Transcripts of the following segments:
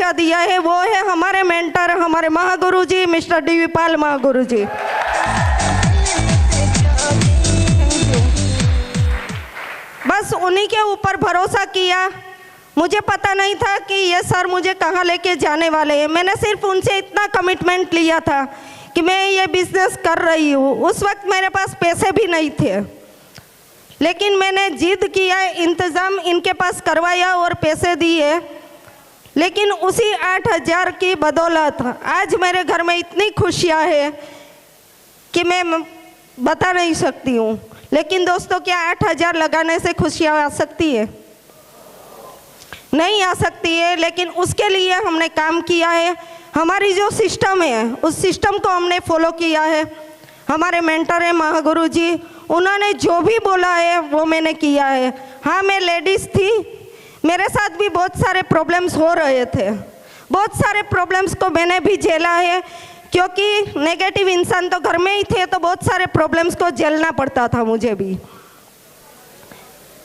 तरीका दिया है वो है हमारे मेंटर, हमारे महागुरु जी मिस्टर डी पाल महागुरु जी। बस उन्हीं के ऊपर भरोसा किया। मुझे पता नहीं था कि ये सर मुझे कहाँ लेके जाने वाले हैं। मैंने सिर्फ उनसे इतना कमिटमेंट लिया था कि मैं ये बिजनेस कर रही हूँ। उस वक्त मेरे पास पैसे भी नहीं थे, लेकिन मैंने जिद किया, इंतज़ाम इनके पास करवाया और पैसे दिए। लेकिन उसी 8,000 की बदौलत आज मेरे घर में इतनी खुशियाँ हैं कि मैं बता नहीं सकती हूँ। लेकिन दोस्तों, क्या 8,000 लगाने से खुशियाँ आ सकती है? नहीं आ सकती है। लेकिन उसके लिए हमने काम किया है। हमारी जो सिस्टम है उस सिस्टम को हमने फॉलो किया है। हमारे मेंटर हैं महागुरु जी, उन्होंने जो भी बोला है वो मैंने किया है। हाँ, मैं लेडीज़ थी, मेरे साथ भी बहुत सारे प्रॉब्लम्स हो रहे थे। बहुत सारे प्रॉब्लम्स को मैंने भी झेला है, क्योंकि नेगेटिव इंसान तो घर में ही थे, तो बहुत सारे प्रॉब्लम्स को झेलना पड़ता था मुझे भी।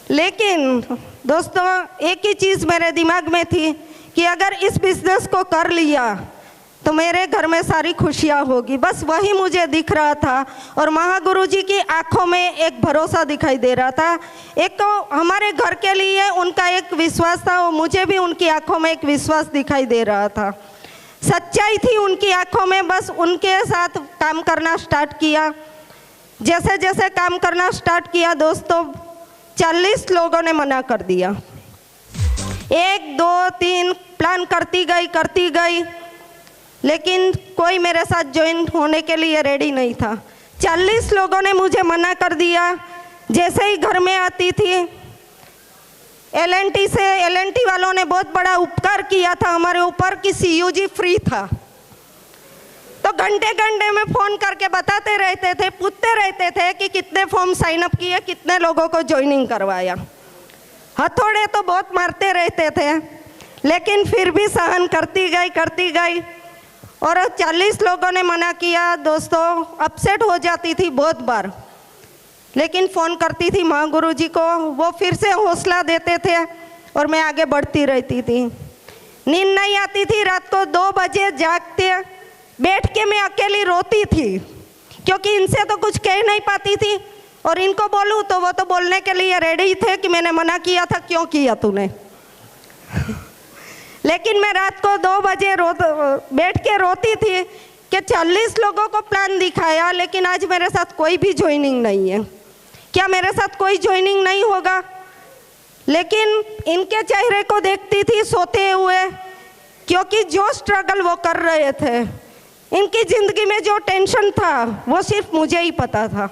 लेकिन दोस्तों, एक ही चीज़ मेरे दिमाग में थी कि अगर इस बिज़नेस को कर लिया तो मेरे घर में सारी खुशियाँ होगी। बस वही मुझे दिख रहा था और महागुरु जी की आंखों में एक भरोसा दिखाई दे रहा था। एक तो हमारे घर के लिए उनका एक विश्वास था और मुझे भी उनकी आंखों में एक विश्वास दिखाई दे रहा था। सच्चाई थी उनकी आंखों में। बस उनके साथ काम करना स्टार्ट किया। जैसे जैसे काम करना स्टार्ट किया दोस्तों, 40 लोगों ने मना कर दिया। 1 2 3 प्लान करती गई, लेकिन कोई मेरे साथ ज्वाइन होने के लिए रेडी नहीं था। 40 लोगों ने मुझे मना कर दिया। जैसे ही घर में आती थी, एल&टी वालों ने बहुत बड़ा उपकार किया था हमारे ऊपर कि CUG फ्री था। तो घंटे घंटे में फ़ोन करके बताते रहते थे, पूछते रहते थे कि कितने फॉर्म साइन अप किए, कितने लोगों को ज्वाइनिंग करवाया। हथौड़े तो बहुत मारते रहते थे, लेकिन फिर भी सहन करती गई। और 40 लोगों ने मना किया दोस्तों। अपसेट हो जाती थी बहुत बार, लेकिन फ़ोन करती थी महागुरु जी को, वो फिर से हौसला देते थे और मैं आगे बढ़ती रहती थी। नींद नहीं आती थी, रात को 2 बजे जागते बैठ के मैं अकेली रोती थी, क्योंकि इनसे तो कुछ कह नहीं पाती थी और इनको बोलूँ तो वो तो बोलने के लिए रेडी थे कि मैंने मना किया था, क्यों किया तूने। लेकिन मैं रात को 2 बजे बैठ के रोती थी कि 40 लोगों को प्लान दिखाया, लेकिन आज मेरे साथ कोई भी ज्वाइनिंग नहीं है। क्या मेरे साथ कोई ज्वाइनिंग नहीं होगा? लेकिन इनके चेहरे को देखती थी सोते हुए, क्योंकि जो स्ट्रगल वो कर रहे थे, इनकी ज़िंदगी में जो टेंशन था वो सिर्फ मुझे ही पता था।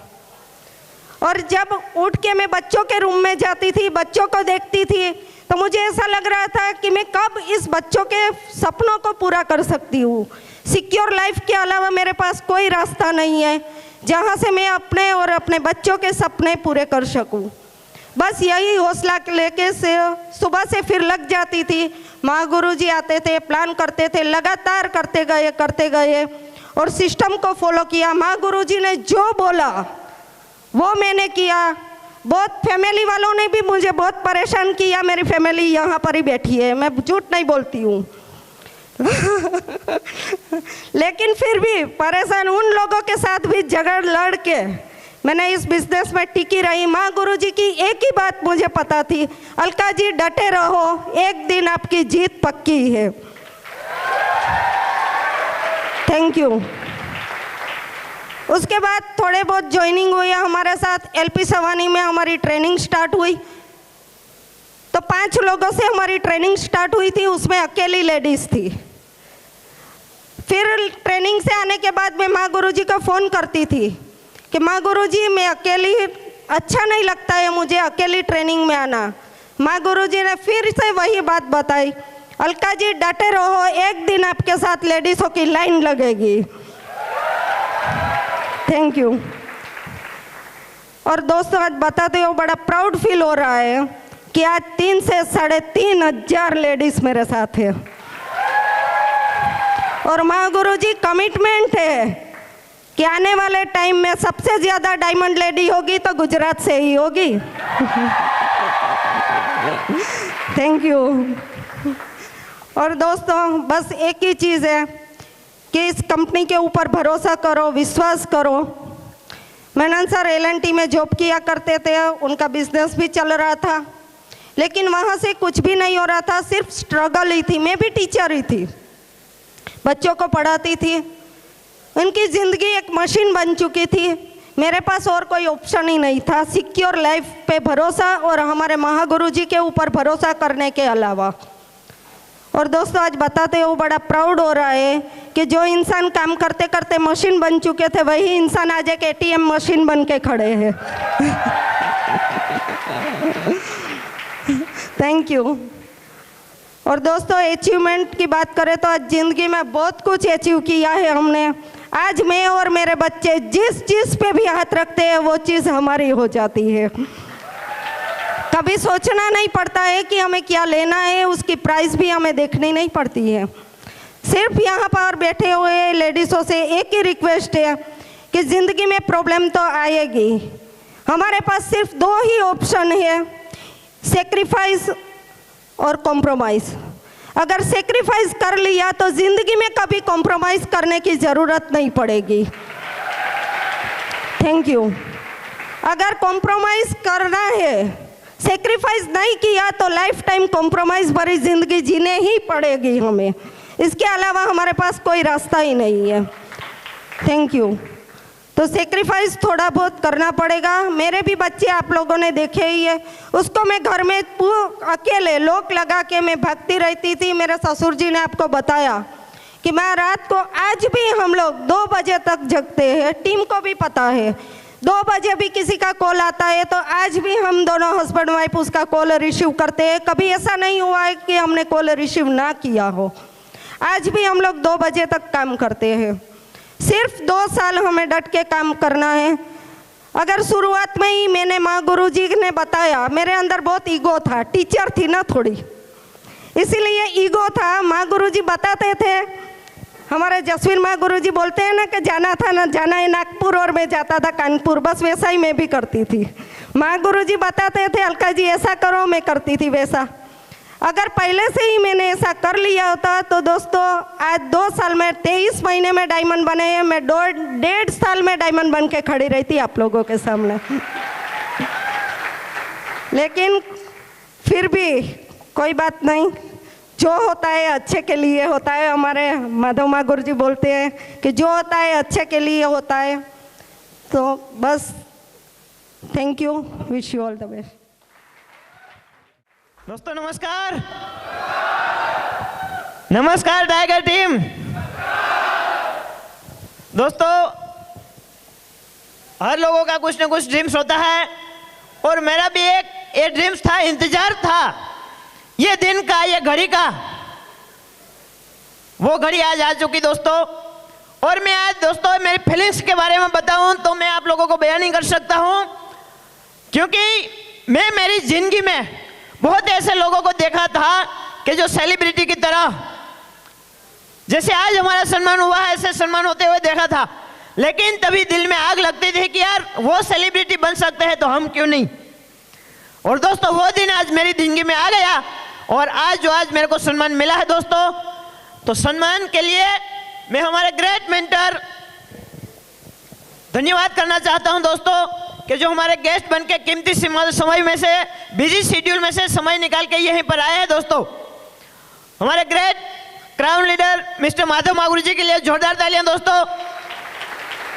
और जब उठ के मैं बच्चों के रूम में जाती थी, बच्चों को देखती थी, तो मुझे ऐसा लग रहा था कि मैं कब इस बच्चों के सपनों को पूरा कर सकती हूँ। सिक्योर लाइफ के अलावा मेरे पास कोई रास्ता नहीं है जहाँ से मैं अपने और अपने बच्चों के सपने पूरे कर सकूँ। बस यही हौसला लेके से सुबह से फिर लग जाती थी। महागुरु जी आते थे, प्लान करते थे, लगातार करते गए और सिस्टम को फॉलो किया। महागुरु जी ने जो बोला वो मैंने किया। बहुत फैमिली वालों ने भी मुझे बहुत परेशान किया। मेरी फैमिली यहाँ पर ही बैठी है, मैं झूठ नहीं बोलती हूँ। लेकिन फिर भी परेशान उन लोगों के साथ भी झगड़ लड़ के मैंने इस बिजनेस में टिकी रही। माँ गुरु जी की एक ही बात मुझे पता थी, अलका जी डटे रहो, एक दिन आपकी जीत पक्की है। Thank you. उसके बाद थोड़े बहुत ज्वाइनिंग हुई हमारे साथ। LP सवानी में हमारी ट्रेनिंग स्टार्ट हुई, तो 5 लोगों से हमारी ट्रेनिंग स्टार्ट हुई थी, उसमें अकेली लेडीज़ थी। फिर ट्रेनिंग से आने के बाद मैं माँ गुरु जी को फ़ोन करती थी कि माँ गुरु जी मैं अकेली, अच्छा नहीं लगता है मुझे अकेली ट्रेनिंग में आना। माँ गुरु जी ने फिर से वही बात बताई, अलका जी डटे रहो, एक दिन आपके साथ लेडीज़ों की लाइन लगेगी। Thank you. और दोस्तों आज बताते हो बड़ा प्राउड फील हो रहा है कि आज 3 से 3,500 लेडीज़ मेरे साथ है। और माँ गुरु जी कमिटमेंट है कि आने वाले टाइम में सबसे ज़्यादा डायमंड लेडी होगी तो गुजरात से ही होगी। Thank you. और दोस्तों बस एक ही चीज़ है कि इस कंपनी के ऊपर भरोसा करो, विश्वास करो। मेनन सर L&T में जॉब किया करते थे, उनका बिजनेस भी चल रहा था, लेकिन वहाँ से कुछ भी नहीं हो रहा था, सिर्फ स्ट्रगल ही थी। मैं भी टीचर ही थी, बच्चों को पढ़ाती थी। उनकी ज़िंदगी एक मशीन बन चुकी थी, मेरे पास और कोई ऑप्शन ही नहीं था सिक्योर लाइफ पे भरोसा और हमारे महागुरु जी के ऊपर भरोसा करने के अलावा। और दोस्तों आज बताते हो बड़ा प्राउड हो रहा है कि जो इंसान काम करते करते मशीन बन चुके थे, वही इंसान आज एक ATM मशीन बन के खड़े हैं। Thank you. और दोस्तों अचीवमेंट की बात करें तो आज ज़िंदगी में बहुत कुछ अचीव किया है हमने। आज मैं और मेरे बच्चे जिस चीज़ पे भी हाथ रखते हैं वो चीज़ हमारी हो जाती है। कभी सोचना नहीं पड़ता है कि हमें क्या लेना है, उसकी प्राइस भी हमें देखनी नहीं पड़ती है। सिर्फ यहाँ पर बैठे हुए लेडीज़ों से एक ही रिक्वेस्ट है कि ज़िंदगी में प्रॉब्लम तो आएगी, हमारे पास सिर्फ 2 ही ऑप्शन है, सेक्रीफाइस और कॉम्प्रोमाइज़। अगर सेक्रीफाइस कर लिया तो ज़िंदगी में कभी कॉम्प्रोमाइज़ करने की ज़रूरत नहीं पड़ेगी। Thank you. अगर कॉम्प्रोमाइज़ करना है, सेक्रीफाइस नहीं किया तो लाइफ टाइम कॉम्प्रोमाइज़ भरी ज़िंदगी जीने ही पड़ेगी हमें, इसके अलावा हमारे पास कोई रास्ता ही नहीं है। Thank you. तो सेक्रीफाइस थोड़ा बहुत करना पड़ेगा। मेरे भी बच्चे आप लोगों ने देखे ही है, उसको मैं घर में अकेले लॉक लगा के मैं भागती रहती थी। मेरे ससुर जी ने आपको बताया कि मैं रात को आज भी हम लोग 2 बजे तक जगते हैं, टीम को भी पता है। 2 बजे भी किसी का कॉल आता है तो आज भी हम दोनों हस्बैंड वाइफ उसका कॉल रिसीव करते हैं। कभी ऐसा नहीं हुआ है कि हमने कॉल रिसीव ना किया हो। आज भी हम लोग 2 बजे तक काम करते हैं। सिर्फ 2 साल हमें डट के काम करना है। अगर शुरुआत में ही मैंने माँ गुरु जी ने बताया, मेरे अंदर बहुत ईगो था, टीचर थी ना थोड़ी, इसीलिए ईगो था। माँ गुरु जी बताते थे, हमारे जसवीर माँ गुरु जी बोलते हैं ना कि जाना था ना जाना है नागपुर और मैं जाता था कानपुर, बस वैसा ही मैं भी करती थी। माँ गुरु जी बताते थे अलका जी ऐसा करो, मैं करती थी वैसा। अगर पहले से ही मैंने ऐसा कर लिया होता तो दोस्तों आज 2 साल में 23 महीने में डायमंड बने हैं, मैं 1.5 साल में डायमंड बन के खड़ी रहती आप लोगों के सामने। लेकिन फिर भी कोई बात नहीं, जो होता है अच्छे के लिए होता है। हमारे माधव माँ गुरु जी बोलते हैं कि जो होता है अच्छे के लिए होता है। तो बस thank you, wish you all the best. दोस्तों नमस्कार। नमस्कार टाइगर टीम। दोस्तों हर लोगों का कुछ ना कुछ ड्रीम्स होता है और मेरा भी एक ड्रीम्स था, इंतजार था ये दिन का, ये घड़ी का। वो घड़ी आज आ चुकी दोस्तों। और मैं आज दोस्तों मेरी फीलिंग्स के बारे में बताऊं तो मैं आप लोगों को बयान नहीं कर सकता हूं, क्योंकि मैं मेरी जिंदगी में बहुत ऐसे लोगों को देखा था कि जो सेलिब्रिटी की तरह, जैसे आज हमारा सम्मान हुआ है ऐसे सम्मान होते हुए देखा था। लेकिन तभी दिल में आग लगती थी कि यार वो सेलिब्रिटी बन सकते हैं तो हम क्यों नहीं। और दोस्तों वो दिन आज मेरी जिंदगी में आ गया और आज मेरे को सम्मान मिला है दोस्तों। तो सम्मान के लिए मैं हमारे ग्रेट मेंटर धन्यवाद करना चाहता हूं दोस्तों, कि जो हमारे गेस्ट बन के कीमती समय में से, बिजी शेड्यूल में से समय निकाल के यहीं पर आए हैं दोस्तों। हमारे great crown leader mister Madhav Maguru ji के लिए जोरदार तालियां दोस्तों।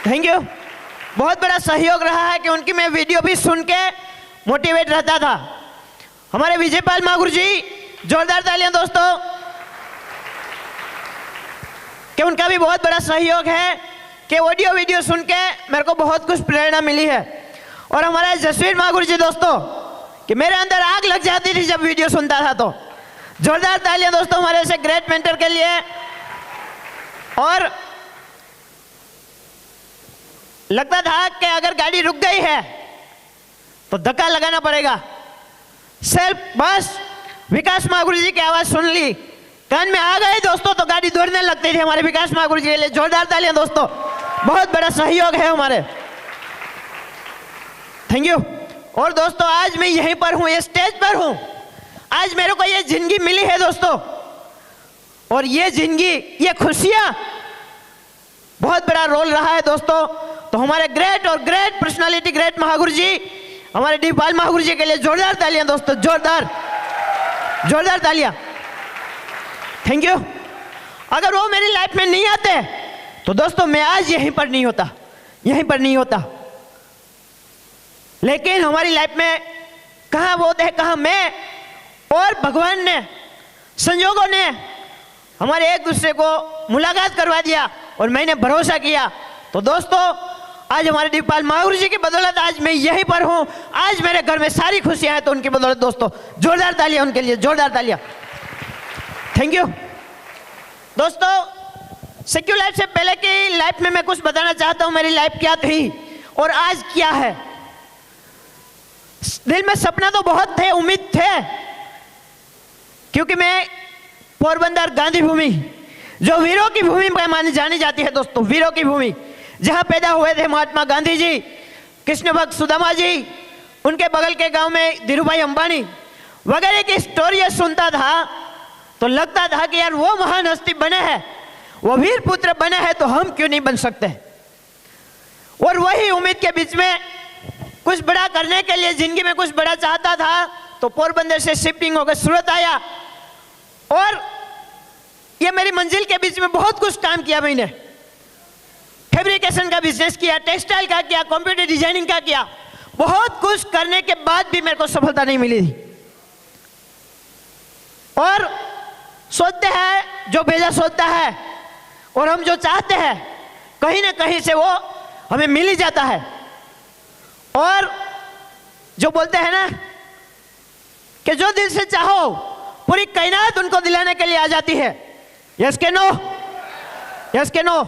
Thank you. बहुत बड़ा सहयोग रहा है कि उनकी मैं वीडियो भी सुन के मोटिवेट रहता था। हमारे विजयपाल मागुरु जी, जोरदार तालियां दोस्तों, कि उनका भी बहुत बड़ा सहयोग है कि ऑडियो वीडियो सुन के मेरे को बहुत कुछ प्रेरणा मिली है। और हमारे जसवीर मागुरु जी दोस्तों, कि मेरे अंदर आग लग जाती थी जब वीडियो सुनता था। तो जोरदार तालियां दोस्तों हमारे ऐसे ग्रेट मेंटर के लिए। और लगता था कि अगर गाड़ी रुक गई है तो धक्का लगाना पड़ेगा। सिर्फ बस विकास मागुरु जी की आवाज सुन ली, कान में आ गए दोस्तों तो गाड़ी दौड़ने लगती थी। हमारे विकास मागुरु जी के लिए जोरदार तालियां दोस्तों, बहुत बड़ा सहयोग है हमारे। Thank you. और दोस्तों आज मैं यहीं पर हूं, ये स्टेज पर हूं। आज मेरे को ये जिंदगी मिली है दोस्तों, और ये जिंदगी, ये खुशियां बहुत बड़ा रोल रहा है दोस्तों। तो हमारे ग्रेट और ग्रेट पर्सनालिटी, ग्रेट महागुरु जी, हमारे डीपाल महागुरु जी के लिए जोरदार तालियां दोस्तों, जोरदार तालियां। Thank you. अगर वो मेरी लाइफ में नहीं आते तो दोस्तों मैं आज यहीं पर नहीं होता। लेकिन हमारी लाइफ में कहाँ वो थे, कहाँ मैं, और भगवान ने, संजोगों ने हमारे एक दूसरे को मुलाकात करवा दिया और मैंने भरोसा किया। तो दोस्तों आज हमारे डीपाल महागुरु जी की बदौलत आज मैं यहीं पर हूं। आज मेरे घर में सारी खुशियां हैं, तो उनकी बदौलत दोस्तों जोरदार तालियां उनके लिए, जोरदार तालियां। थैंक यू दोस्तों। सिक्योर लाइफ से पहले की लाइफ में मैं कुछ बताना चाहता हूं, मेरी लाइफ क्या थी और आज क्या है। दिल में सपना तो बहुत थे, उम्मीद थे, क्योंकि मैं पोरबंदर गांधी भूमि, जो वीरों की भूमि मानी जानी जाती है दोस्तों, वीरों की भूमि, जहां पैदा हुए थे महात्मा गांधी जी, कृष्ण भक्त सुदामा जी, उनके बगल के गांव में धीरूभाई अंबानी वगैरह की स्टोरी सुनता था तो लगता था कि यार वो महान हस्ती बने हैं, वो वीर पुत्र बने हैं, तो हम क्यों नहीं बन सकते। और वही उम्मीद के बीच में कुछ बड़ा करने के लिए, जिंदगी में कुछ बड़ा चाहता था, तो पोरबंदर से शिफ्टिंग होकर सूरत आया और ये मेरी मंजिल के बीच में बहुत कुछ काम किया। मैंने फैब्रिकेशन का बिजनेस किया, टेक्सटाइल का किया, कंप्यूटर डिजाइनिंग का किया, बहुत कुछ करने के बाद भी मेरे को सफलता नहीं मिली थी। और सोचते हैं जो भेजा सोचता है, और हम जो चाहते हैं कहीं ना कहीं से वो हमें मिल ही जाता है। और जो बोलते हैं ना कि जो दिल से चाहो पूरी कायनात उनको दिलाने के लिए आ जाती है। यस के नो, यस के नो।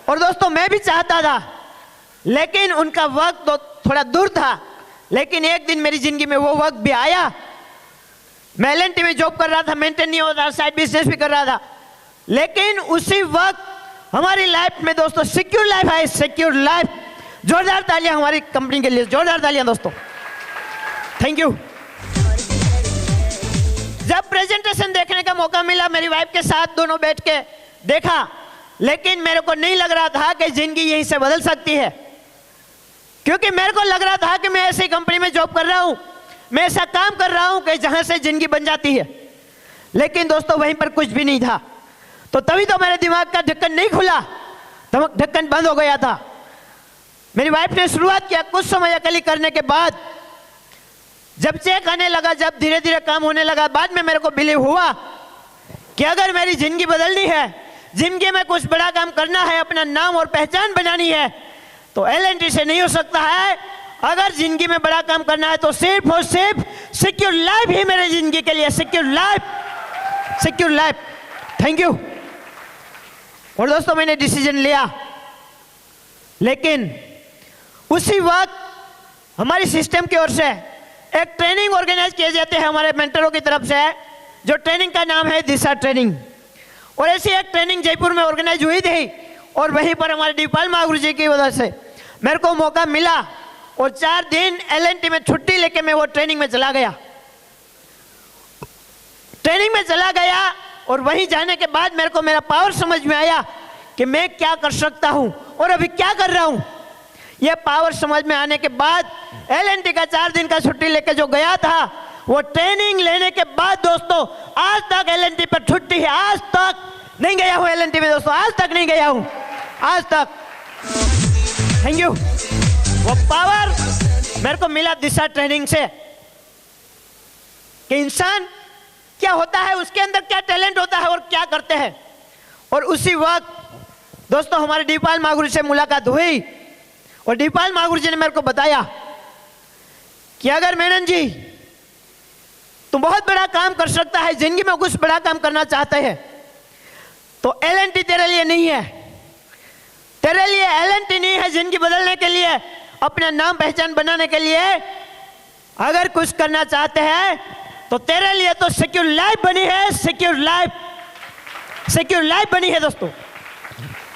और दोस्तों मैं भी चाहता था, लेकिन उनका वक्त तो थोड़ा दूर था, लेकिन एक दिन मेरी जिंदगी में वो वक्त भी आया। मैं LNT में जॉब कर रहा था, मेंटेन नहीं होता, साइड बिजनेस भी कर रहा था, लेकिन उसी वक्त हमारी लाइफ में दोस्तों सिक्योर लाइफ है, सिक्योर लाइफ। जोरदार तालियां हमारी कंपनी के लिए, जोरदार तालियां दोस्तों। Thank you. जब प्रेजेंटेशन देखने का मौका मिला, मेरी वाइफ के साथ दोनों बैठ के देखा, लेकिन मेरे को नहीं लग रहा था कि जिंदगी यहीं से बदल सकती है, क्योंकि मेरे को लग रहा था कि मैं ऐसी कंपनी में जॉब कर रहा हूं, मैं ऐसा काम कर रहा हूं कि जहां से जिंदगी बन जाती है। लेकिन दोस्तों वहीं पर कुछ भी नहीं था। तो तभी तो मेरे दिमाग का ढक्कन नहीं खुला, ढक्कन बंद हो गया था। मेरी वाइफ ने शुरुआत किया, कुछ समय अकेली करने के बाद जब चेक आने लगा, जब धीरे धीरे काम होने लगा, बाद में मेरे को बिलीव हुआ कि अगर मेरी जिंदगी बदलनी है, जिंदगी में कुछ बड़ा काम करना है, अपना नाम और पहचान बनानी है, तो LNT से नहीं हो सकता है। अगर जिंदगी में बड़ा काम करना है तो सिर्फ और सिर्फ सिक्योर लाइफ ही मेरी जिंदगी के लिए, secure life, secure life. Thank you. और दोस्तों मैंने डिसीजन लिया, लेकिन उसी वक्त हमारी सिस्टम की ओर से एक ट्रेनिंग ऑर्गेनाइज किए जाते हैं हमारे मेंटरों की तरफ से, जो ट्रेनिंग का नाम है दिशा ट्रेनिंग। और ऐसी एक ट्रेनिंग जयपुर में ऑर्गेनाइज हुई थी, और वहीं पर हमारे डीपाल महागुरु जी की वजह से मेरे को मौका मिला, और 4 दिन LNT में छुट्टी लेके मैं वो ट्रेनिंग में चला गया। ट्रेनिंग में चला गया और वहीं जाने के बाद मेरे को मेरा पावर समझ में आया कि मैं क्या कर सकता हूं और अभी क्या कर रहा हूं। यह पावर समझ में आने के बाद LNT का 4 दिन का छुट्टी लेके जो गया था, वो ट्रेनिंग लेने के बाद दोस्तों आज तक LNT पर छुट्टी है, आज तक नहीं गया हूं LNT में दोस्तों, आज तक नहीं गया हूं, आज तक। Thank you. वो पावर मेरे को मिला दिशा ट्रेनिंग से कि इंसान क्या होता है, उसके अंदर क्या टैलेंट होता है और क्या करते हैं। और उसी वक्त दोस्तों हमारे डीपाल महागुरु से मुलाकात हुई, और डीपाल महागुरु जी ने मेरे को बताया कि अगर मेनन जी तुम बहुत बड़ा काम कर सकता है, जिंदगी में कुछ बड़ा काम करना चाहते हैं, तो LNT तेरे लिए नहीं है, तेरे लिए LNT नहीं है। जिंदगी बदलने के लिए, अपना नाम पहचान बनाने के लिए अगर कुछ करना चाहते हैं, तो तेरे लिए तो सिक्योर लाइफ बनी है, सिक्योर लाइफ, सिक्योर लाइफ बनी है दोस्तों।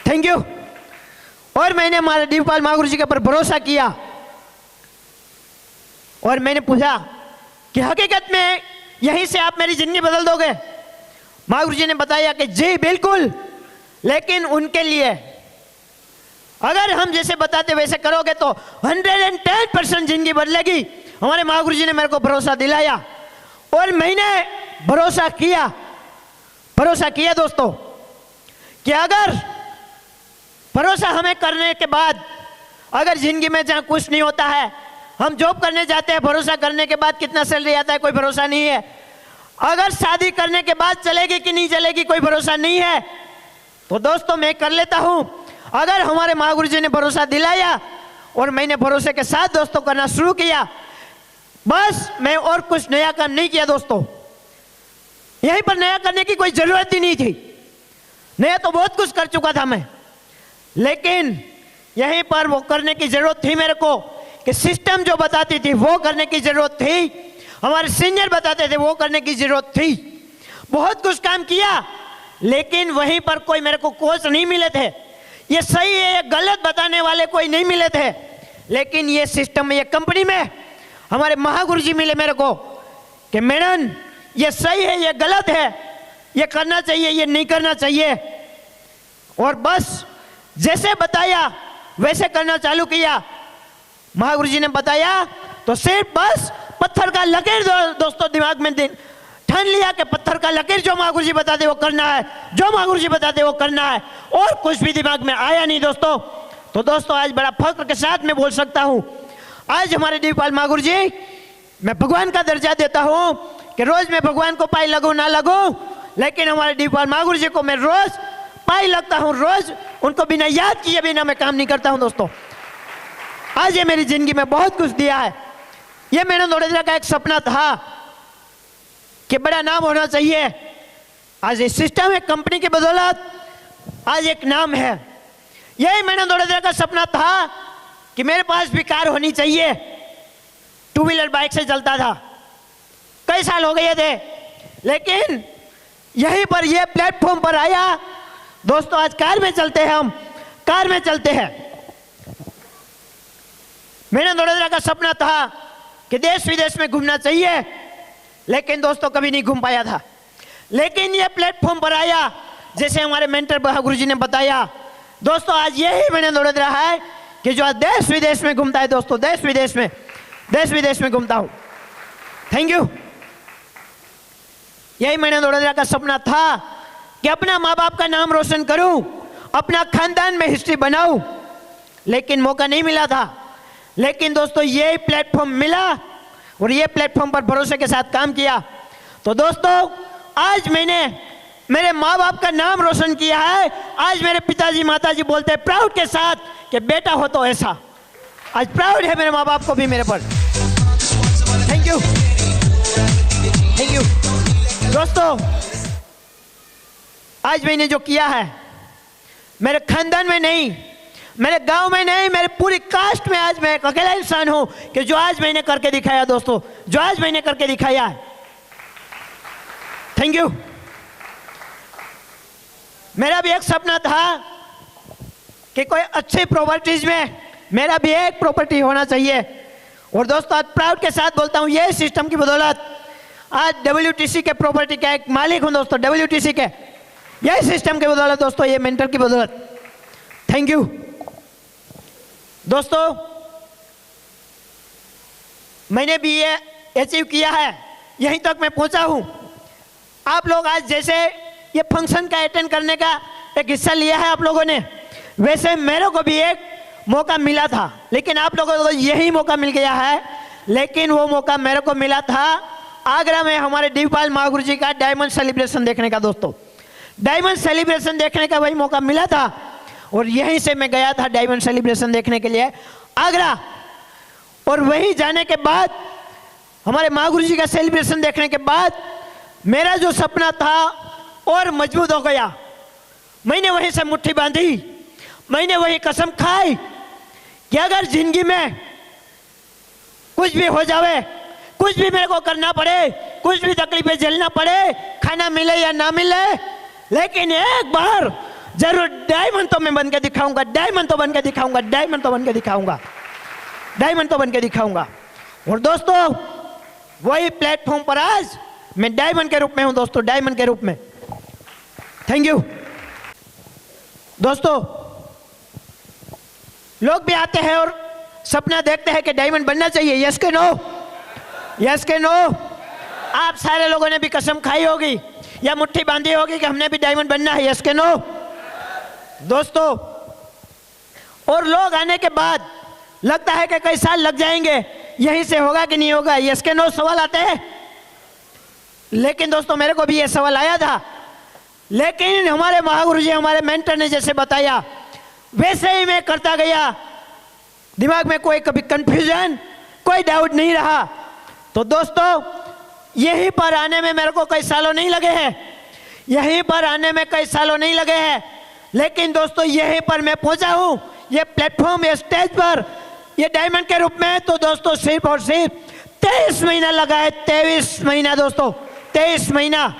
Thank you. और मैंने हमारे डीपाल महागुरु जी के ऊपर भरोसा किया, और मैंने पूछा कि हकीकत में यहीं से आप मेरी जिंदगी बदल दोगे। महागुरु जी ने बताया कि जी बिल्कुल, लेकिन उनके लिए अगर हम जैसे बताते वैसे करोगे तो 110% जिंदगी बदलेगी। हमारे महागुरु जी ने मेरे को भरोसा दिलाया और मैंने भरोसा किया दोस्तों कि अगर भरोसा हमें करने के बाद अगर जिंदगी में जहाँ कुछ नहीं होता है, हम जॉब करने जाते हैं, भरोसा करने के बाद कितना सैलरी आता है कोई भरोसा नहीं है। अगर शादी करने के बाद चलेगी कि नहीं चलेगी कोई भरोसा नहीं है। तो दोस्तों मैं कर लेता हूं, अगर हमारे महागुरु जी ने भरोसा दिलाया और मैंने भरोसे के साथ दोस्तों करना शुरू किया, बस मैं और कुछ नया काम नहीं किया दोस्तों। यहीं पर नया करने की कोई जरूरत ही नहीं थी, नया तो बहुत कुछ कर चुका था मैं, लेकिन यहीं पर वो करने की जरूरत थी मेरे को कि सिस्टम जो बताती थी वो करने की जरूरत थी, हमारे सीनियर बताते थे वो करने की जरूरत थी। बहुत कुछ काम किया, लेकिन वहीं पर कोई मेरे को कोच नहीं मिले थे, ये सही है ये गलत बताने वाले कोई नहीं मिले थे। लेकिन ये सिस्टम में, ये कंपनी में हमारे महागुरु जी मिले मेरे को कि मैडम ये सही है ये गलत है, ये करना चाहिए ये नहीं करना चाहिए। और बस जैसे बताया वैसे करना चालू किया। महागुरु जी ने बताया तो सिर्फ बस पत्थर का लकीर दोस्तों दिमाग में ठान लिया कि पत्थर का लकीर जो महागुरु जी बताते वो करना है, जो महागुरु जी बताते वो करना है, और कुछ भी दिमाग में आया नहीं दोस्तों। तो दोस्तों आज बड़ा फख्र के साथ मैं बोल सकता हूं, आज हमारे डीपाल महागुरु जी मैं भगवान का दर्जा देता हूं कि रोज मैं भगवान को पाई लगूं ना लगूं, लेकिन हमारे डीपाल महागुरु जी को मैं रोज पाई लगता हूं, रोज उनको बिना याद किए बिना मैं काम नहीं करता हूं दोस्तों। आज ये मेरी जिंदगी में बहुत कुछ दिया है। ये मैडम वडोदरा का एक सपना था कि बड़ा नाम होना चाहिए, आज इस सिस्टम है कंपनी की बदौलत आज एक नाम है। यही मैडम वडोदरा का सपना था कि मेरे पास भी कार होनी चाहिए, 2 व्हीलर बाइक से चलता था, कई साल हो गए थे, लेकिन यहीं पर ये प्लेटफॉर्म पर आया दोस्तों, आज कार में चलते हैं, हम कार में चलते हैं। मैडम वडोदरा का सपना था कि देश विदेश में घूमना चाहिए, लेकिन दोस्तों कभी नहीं घूम पाया था। लेकिन ये प्लेटफॉर्म पर आया, जैसे हमारे मेंटर महागुरु जी ने बताया दोस्तों, आज यही मैडम वडोदरा है कि जो आज देश विदेश में घूमता है दोस्तों, देश विदेश में घूमता हूं। Thank you. यही मैडम वडोदरा का सपना था कि अपना माँ बाप का नाम रोशन करूं, अपना खानदान में हिस्ट्री बनाऊं, लेकिन मौका नहीं मिला था। लेकिन दोस्तों ये प्लेटफॉर्म मिला और ये प्लेटफॉर्म पर भरोसे के साथ काम किया। तो दोस्तों आज मैंने मेरे माँ बाप का नाम रोशन किया है। आज मेरे पिताजी माताजी बोलते हैं प्राउड के साथ कि बेटा हो तो ऐसा। आज प्राउड है मेरे माँ बाप को भी मेरे पर। थैंक यू, थैंक यू दोस्तों। आज मैंने जो किया है मेरे खानदान में नहीं, मेरे गांव में नहीं, मेरे पूरी कास्ट में आज मैं एक अकेला इंसान हूं कि जो आज मैंने करके दिखाया दोस्तों, जो आज मैंने करके दिखाया है। Thank you. मेरा भी एक सपना था कि कोई अच्छी प्रॉपर्टीज में मेरा भी एक प्रॉपर्टी होना चाहिए, और दोस्तों आज प्राउड के साथ बोलता हूं ये सिस्टम की बदौलत आज WTC के प्रॉपर्टी का एक मालिक हूं दोस्तों, WTC के यही सिस्टम की बदौलत दोस्तों, ये मेंटर की बदौलत। थैंक यू दोस्तों। मैंने भी ये अचीव किया है, यहीं तक मैं पहुंचा हूं। आप लोग आज जैसे ये फंक्शन का अटेंड करने का एक हिस्सा लिया है आप लोगों ने, वैसे मेरे को भी एक मौका मिला था, लेकिन आप लोगों को यही मौका मिल गया है। लेकिन वो मौका मेरे को मिला था आगरा में हमारे डीपाल महागुरु जी का डायमंड सेलिब्रेशन देखने का दोस्तों, डायमंड सेलिब्रेशन देखने का वही मौका मिला था, और यहीं से मैं गया था डायमंड सेलिब्रेशन देखने के लिए आगरा। और वहीं जाने के बाद हमारे महागुरु जी का सेलिब्रेशन देखने के बाद मेरा जो सपना था और मजबूत हो गया। मैंने वहीं से मुट्ठी बांधी, मैंने वही कसम खाई कि अगर जिंदगी में कुछ भी हो जावे, कुछ भी मेरे को करना पड़े, कुछ भी तकलीफें झेलना पड़े, खाना मिले या ना मिले, लेकिन एक बार जरूर डायमंड तो मैं बन के दिखाऊंगा, डायमंड तो बन के दिखाऊंगा, डायमंड तो बन के दिखाऊंगा, डायमंड तो बन के दिखाऊंगा। और दोस्तों वही प्लेटफॉर्म पर आज मैं डायमंड के रूप में हूं दोस्तों, डायमंड के रूप में। Thank you. दोस्तों, लोग भी आते हैं और सपना देखते हैं कि डायमंड बनना चाहिए। यस के नो? यस के नो? आप सारे लोगों ने भी कसम खाई होगी या मुट्ठी बांधी होगी कि हमने भी डायमंड बनना है। यस के नो? दोस्तों, और लोग आने के बाद लगता है कि कई साल लग जाएंगे, यहीं से होगा कि नहीं होगा। यस के नो सवाल आते हैं। लेकिन दोस्तों, मेरे को भी ये सवाल आया था, लेकिन हमारे महागुरु जी, हमारे मेंटर ने जैसे बताया वैसे ही मैं करता गया। दिमाग में कोई कभी कंफ्यूजन, कोई डाउट नहीं रहा। तो दोस्तों, यहीं पर आने में मेरे को कई सालों नहीं लगे हैं, यहीं पर आने में कई सालों नहीं लगे हैं। लेकिन दोस्तों, यहीं पर मैं पहुंचा हूं, ये प्लेटफॉर्म, ये स्टेज पर, ये डायमंड के रूप में। तो दोस्तों, सिर्फ और सिर्फ 23 महीना लगा है। 23 महीना दोस्तों, 23 महीना।